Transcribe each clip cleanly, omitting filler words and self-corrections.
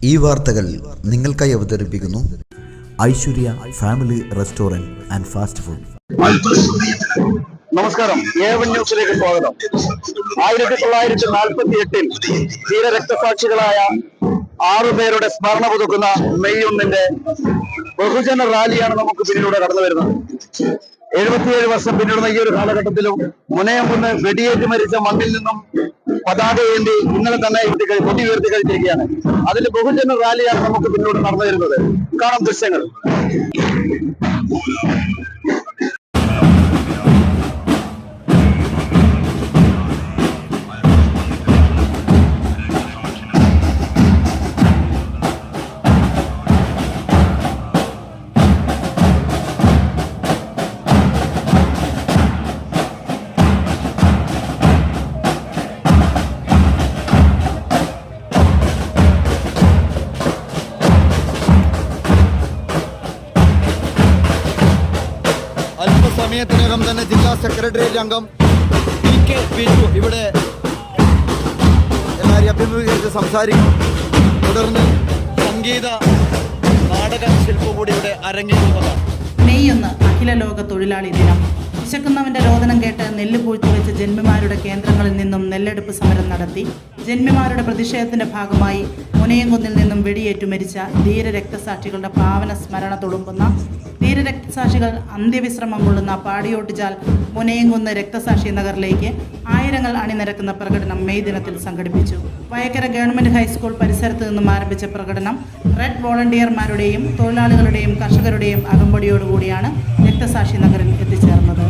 ഈ വാർത്തകൾ നിങ്ങൾക്കായി അവതരിപ്പിക്കുന്നു Aishwarya family restaurant and fast food. നമസ്കാരം, A1 ന്യൂസിലേക്ക് സ്വാഗതം. 1948 ധീര രക്തസാക്ഷികളായ 6 പേരുടെ സ്മരണ പുതുക്കുന്ന മെയ് 1 ബഹുജന റാലിയാണ് നമുക്ക് പിന്നിലൂടെ കടന്നു വരുന്നത്. 77 വർഷം പിന്നിടുന്ന ഈ ഒരു കാലഘട്ടത്തിലും മുനയംകുന്ന് വെടിയേറ്റ് മരിച്ച മണ്ണിൽ നിന്നും പതാകയേന്തി ഇന്നലെ തന്നെ കൊടി ഉയർത്തി കഴിച്ചിരിക്കുകയാണ്. അതിന്റെ ബഹുജന റാലിയാണ് നമുക്ക് പിന്നിലൂടെ നടന്നു വരുന്നത്. കാണാം ദൃശ്യങ്ങൾ. സമയത്തിനകം തന്നെ ജില്ലാ സെക്രട്ടേറിയറ്റ് അംഗം PK ബിജു ഇവിടെ എല്ലാവരെയും അഭിമുഖീകരിച്ച് സംസാരിക്കും. തുടർന്ന് സംഗീത നാടക ശില്പം കൂടി ഇവിടെ അരങ്ങേറുന്നതാണ്. മെയ് 1 അഖില ലോക തൊഴിലാളി ദിനം. വിശക്കുന്നവന്റെ രോദനം കേട്ട് നെല്ല് പൂഴ്ത്തിവെച്ച് ജന്മിമാരുടെ കേന്ദ്രങ്ങളിൽ നിന്നും നെല്ലെടുപ്പ് സമരം നടത്തി. ജന്മിമാരുടെ പ്രതിഷേധത്തിന്റെ ഭാഗമായി മുനയംകുന്നിൽ നിന്നും വെടിയേറ്റു മരിച്ച ധീര രക്തസാക്ഷികളുടെ പാവന സ്മരണ തുളുമ്പുന്ന ധീരരക്തസാക്ഷികൾ അന്ത്യവിശ്രമം കൊള്ളുന്ന പാടിയോട്ടുചാൽ മുനയംകുന്ന് രക്തസാക്ഷി നഗറിലേക്ക് ആയിരങ്ങൾ അണിനിരക്കുന്ന പ്രകടനം മെയ് ദിനത്തിൽ സംഘടിപ്പിച്ചു. വയക്കര ഗവൺമെന്റ് ഹൈസ്കൂൾ പരിസരത്ത് നിന്നും ആരംഭിച്ച പ്രകടനം റെഡ് വോളണ്ടിയർമാരുടെയും തൊഴിലാളികളുടെയും കർഷകരുടെയും അകമ്പടിയോടുകൂടിയാണ് രക്തസാക്ഷി നഗറിൽ എത്തിച്ചേർന്നത്.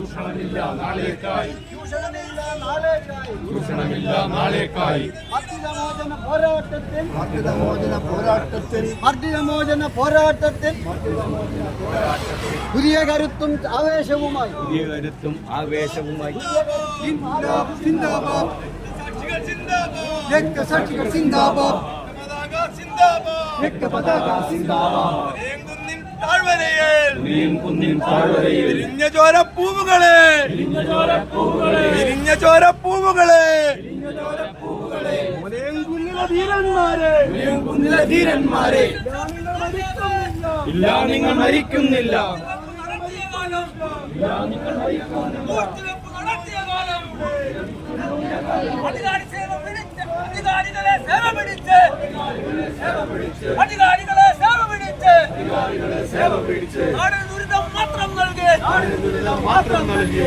ചൂഷണമില്ല നാളേക്കായി മർദ്ദിതമോചന പോരാട്ടത്തിൽ പുതിയ കരുത്തും ആവേശവുമായി രക്തസാക്ഷികൾ സിന്ദാബാദ് രക്തപതാക സിന്ദാബാദ് വിരിഞ്ഞ ചോരപ്പൂവുകളെ ധീരന്മാരെ ഇല്ല നിങ്ങൾ മരിക്കുന്നില്ല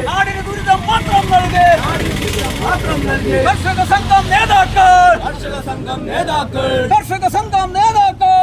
നാടിന് ദുരിതം മാത്രം നൽകി കർഷക സംഘം നേതാക്കൾ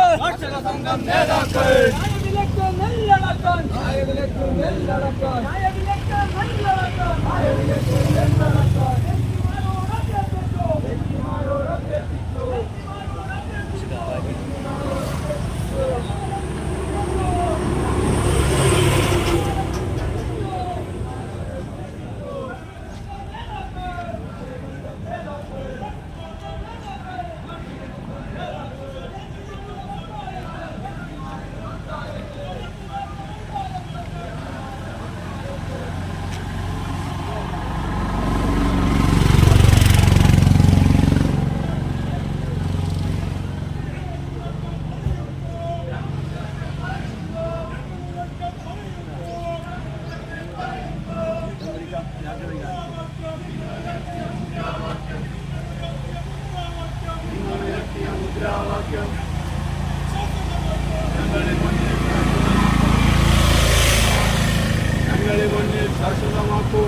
ഞങ്ങളെ മുന്നിൽ ശാശ്വതമാക്കൂ.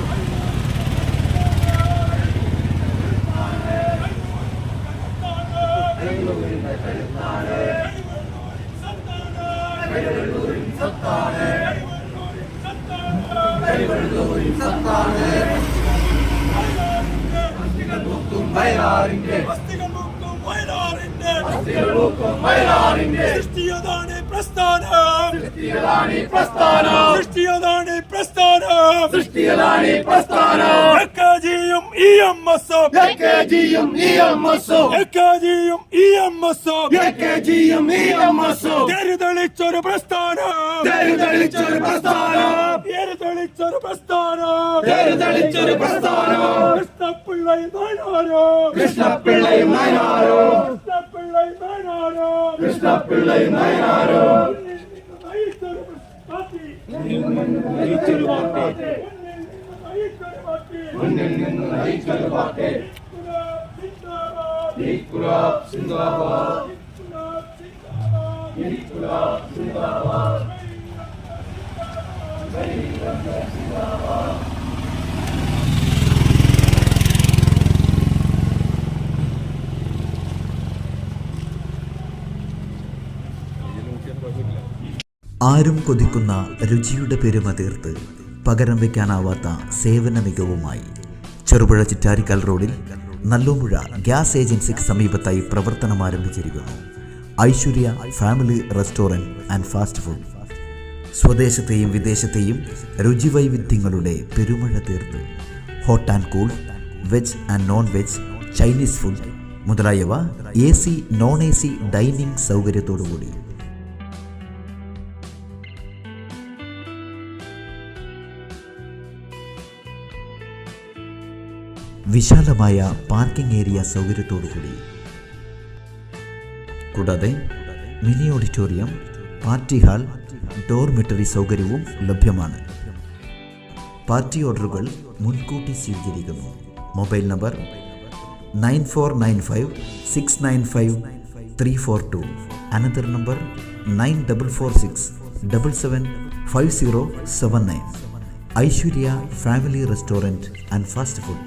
സൃഷ്ടിയതാണ് പ്രസ്ഥാനം എക്കജിയും EMS തെരുതെളിച്ചൊരു പ്രസ്ഥാനം കൃഷ്ണപിള്ളയും നയനാരോ മുന്നിൽ നിന്ന് നയിച്ചൊരു പാർട്ടി ഇൻക്ലാബ് സിന്ദാബാദ്. ആരും കൊതിക്കുന്ന രുചിയുടെ പെരുമ തീർത്ത് പകരം വയ്ക്കാനാവാത്ത സേവന മികവുമായി ചെറുപുഴ ചിറ്റാരിക്കൽ റോഡിൽ നല്ലോമുഴ ഗ്യാസ് ഏജൻസിക്ക് സമീപത്തായി പ്രവർത്തനം ആരംഭിച്ചിരിക്കുന്നു Aishwarya family restaurant and fast food. സ്വദേശത്തെയും വിദേശത്തെയും രുചിവൈവിധ്യങ്ങളുടെ പെരുമഴ തീർത്ത് hot and cool, veg and non veg, Chinese food മുതലായവ AC നോൺ AC ഡൈനിങ് സൗകര്യത്തോടുകൂടി. വിശാലമായ പാർക്കിംഗ് ഏരിയ സൗകര്യത്തോടുകൂടി. കൂടാതെ mini auditorium, party hall, dormitory സൗകര്യവും ലഭ്യമാണ്. പാർട്ടി ഓർഡറുകൾ മുൻകൂട്ടി സ്വീകരിക്കുന്നു. Mobile number 9495695342. Another number 9446775079. Aishwarya family restaurant and fast food.